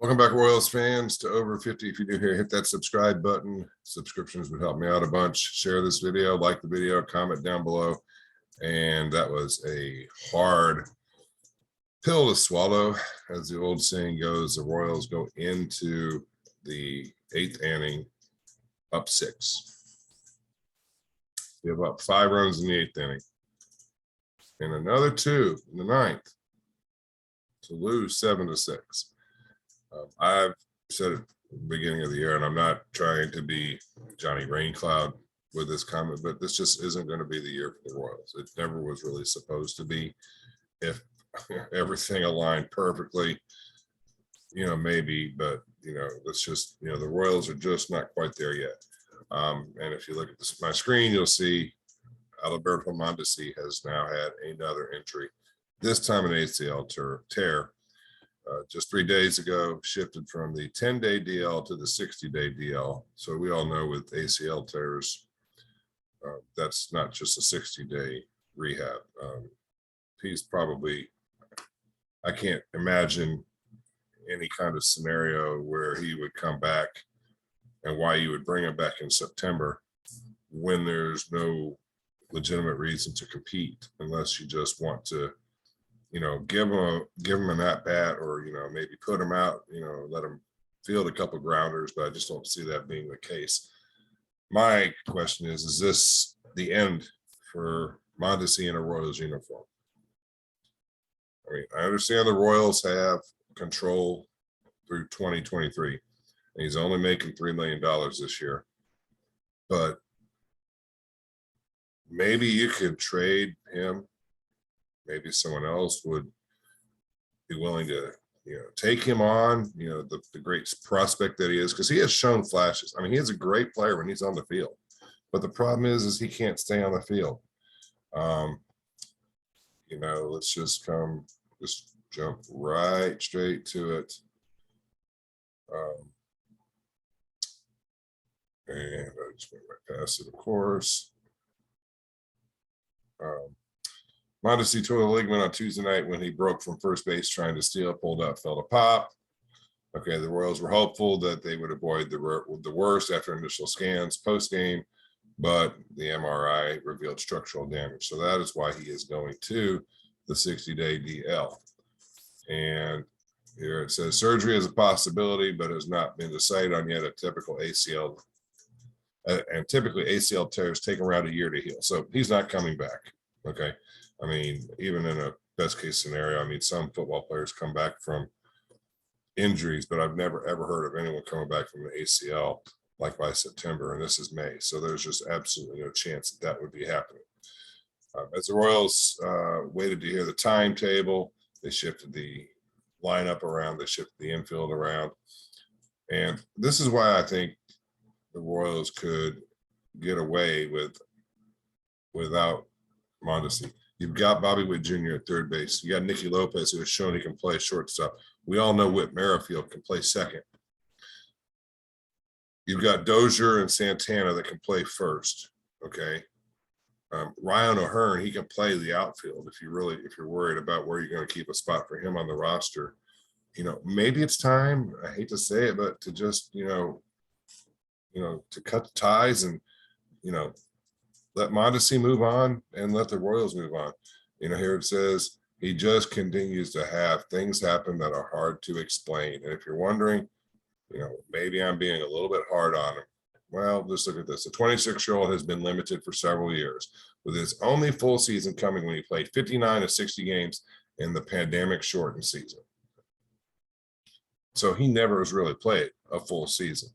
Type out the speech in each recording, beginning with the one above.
Welcome back, Royals fans, to Over 50. If you're new here, hit that subscribe button. Subscriptions would help me out a bunch. Share this video, like the video, comment down below. And that was a hard pill to swallow. As the old saying goes, the Royals go into the 8th inning up 6. You have up 5 runs in the 8th inning. And another 2 in the 9th to lose 7-6. I've said it at the beginning of the year, and I'm not trying to be Johnny Raincloud with this comment, but this just isn't going to be the year for the Royals. It never was really supposed to be. If everything aligned perfectly, maybe, but, it's just, the Royals are just not quite there yet. And if you look at my screen, you'll see Adalberto Mondesi has now had another injury, this time an ACL tear. Just 3 days ago, shifted from the 10-day DL to the 60-day DL. So we all know with ACL tears, that's not just a 60-day rehab. He's probably, I can't imagine any kind of scenario where he would come back and why you would bring him back in September when there's no legitimate reason to compete, unless you just want to give him an at bat, or maybe put him out, let him field a couple grounders. But I just don't see that being the case. My question is this the end for Mondesi in a Royals uniform? I mean, I understand the Royals have control through 2023, and he's only making $3 million this year, but maybe you could trade him. Maybe someone else would be willing to, take him on, the great prospect that he is, because he has shown flashes. I mean, he is a great player when he's on the field, but the problem is he can't stay on the field. Let's just jump right straight to it. And I just went right past it, of course. Mondesi tore the ligament on Tuesday night when he broke from first base trying to steal, pulled up, fell to pop. Okay, the Royals were hopeful that they would avoid the worst after initial scans post-game, but the MRI revealed structural damage. So that is why he is going to the 60-day DL. And here it says surgery is a possibility, but has not been decided on yet. Typically ACL tears take around a year to heal. So he's not coming back. Okay. I mean, even in a best case scenario, I mean, some football players come back from injuries, but I've never, ever heard of anyone coming back from an ACL like by September, and this is May. So there's just absolutely no chance that would be happening. As the Royals waited to hear the timetable, they shifted the lineup around, they shifted the infield around. And this is why I think the Royals could get away without Mondesi. You've got Bobby Witt Jr. at third base. You got Nicky Lopez, who has shown he can play shortstop. We all know Whit Merrifield can play second. You've got Dozier and Santana that can play first. Okay. Ryan O'Hearn, he can play the outfield if you're worried about where you're going to keep a spot for him on the roster. Maybe it's time, I hate to say it, but to just, to cut the ties and, let Mondesi move on and let the Royals move on. Here it says he just continues to have things happen that are hard to explain. And if you're wondering, maybe I'm being a little bit hard on him. Well, just look at this. The 26-year-old has been limited for several years, with his only full season coming when he played 59 of 60 games in the pandemic-shortened season. So he never has really played a full season.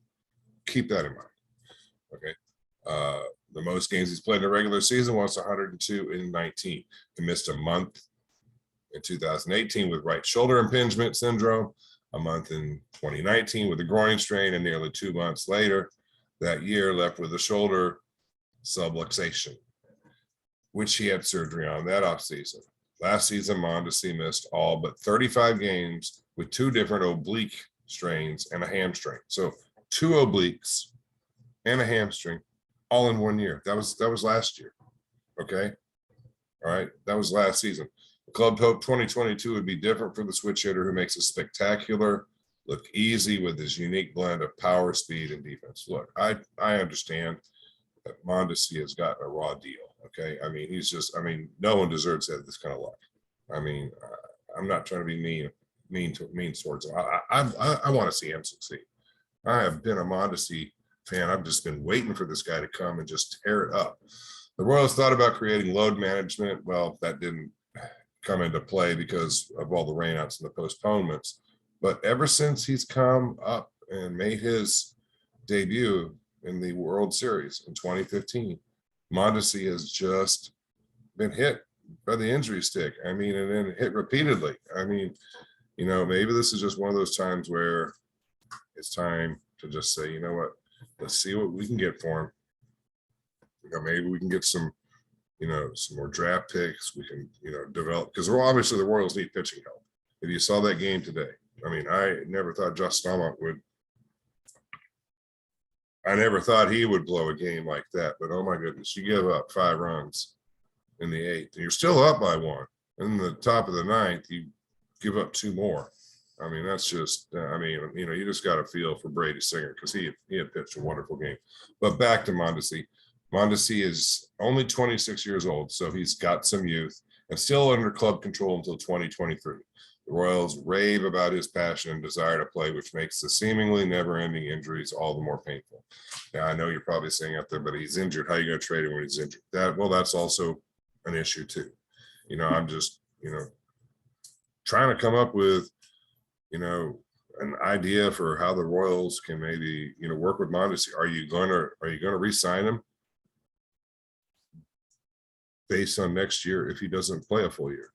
Keep that in mind. Okay. The most games he's played in a regular season was 102 in 19. He missed a month in 2018 with right shoulder impingement syndrome, a month in 2019 with a groin strain, and nearly 2 months later that year left with a shoulder subluxation, which he had surgery on that offseason. Last season, Mondesi missed all but 35 games with 2 different oblique strains and a hamstring. So 2 obliques and a hamstring all in 1 year. That was last year. Okay. All right. That was last season. The club hoped 2022 would be different for the switch hitter, who makes a spectacular look easy with his unique blend of power, speed, and defense. Look, I understand that Mondesi has got a raw deal. Okay, I mean, he's just, I mean, no one deserves to have this kind of luck. I mean, I'm not trying to be mean towards him. I want to see him succeed. I have been a Mondesi fan. I've just been waiting for this guy to come and just tear it up. The Royals thought about creating load management. Well, that didn't come into play because of all the rainouts and the postponements. But ever since he's come up and made his debut in the World Series in 2015, Mondesi has just been hit by the injury stick. I mean, and then hit repeatedly. I mean, you know, maybe this is just one of those times where it's time to just say, you know what, let's see what we can get for him. You know, maybe we can get some, you know, some more draft picks. We can, you know, develop, because obviously the Royals need pitching help. If you saw that game today, I mean, I never thought Josh Staumont would. I never thought he would blow a game like that, but oh my goodness, you give up 5 runs in the 8th, and you're still up by 1. In the top of the 9th, you give up 2 more. I mean, that's just, I mean, you know, you just got to feel for Brady Singer because he had pitched a wonderful game. But back to Mondesi. Mondesi is only 26 years old, so he's got some youth and still under club control until 2023. The Royals rave about his passion and desire to play, which makes the seemingly never-ending injuries all the more painful. Now, I know you're probably saying out there, but he's injured. How are you going to trade him when he's injured? That's also an issue too. You know, I'm just, you know, trying to come up with, you know, an idea for how the Royals can maybe, you know, work with Mondesi. Are you going to re-sign him based on next year if he doesn't play a full year?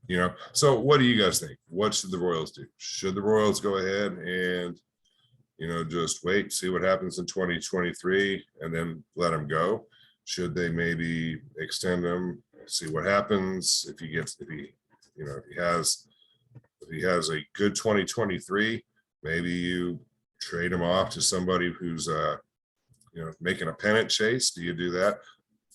You know, so what do you guys think? What should the Royals do? Should the Royals go ahead and, you know, just wait, see what happens in 2023 and then let him go? Should they maybe extend him, see what happens if he has a good 2023, maybe you trade him off to somebody who's you know, making a pennant chase? Do you do that?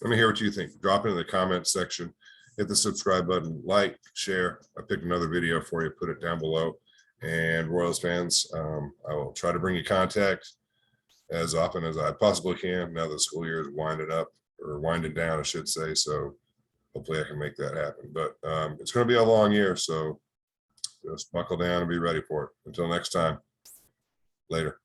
Let me hear what you think. Drop it in the comments section. Hit the subscribe button, like, share. I picked another video for you, put it down below. And Royals fans, I will try to bring you contact as often as I possibly can. Now the school year is winding down, I should say. So hopefully I can make that happen. But it's going to be a long year, so just buckle down and be ready for it. Until next time, later.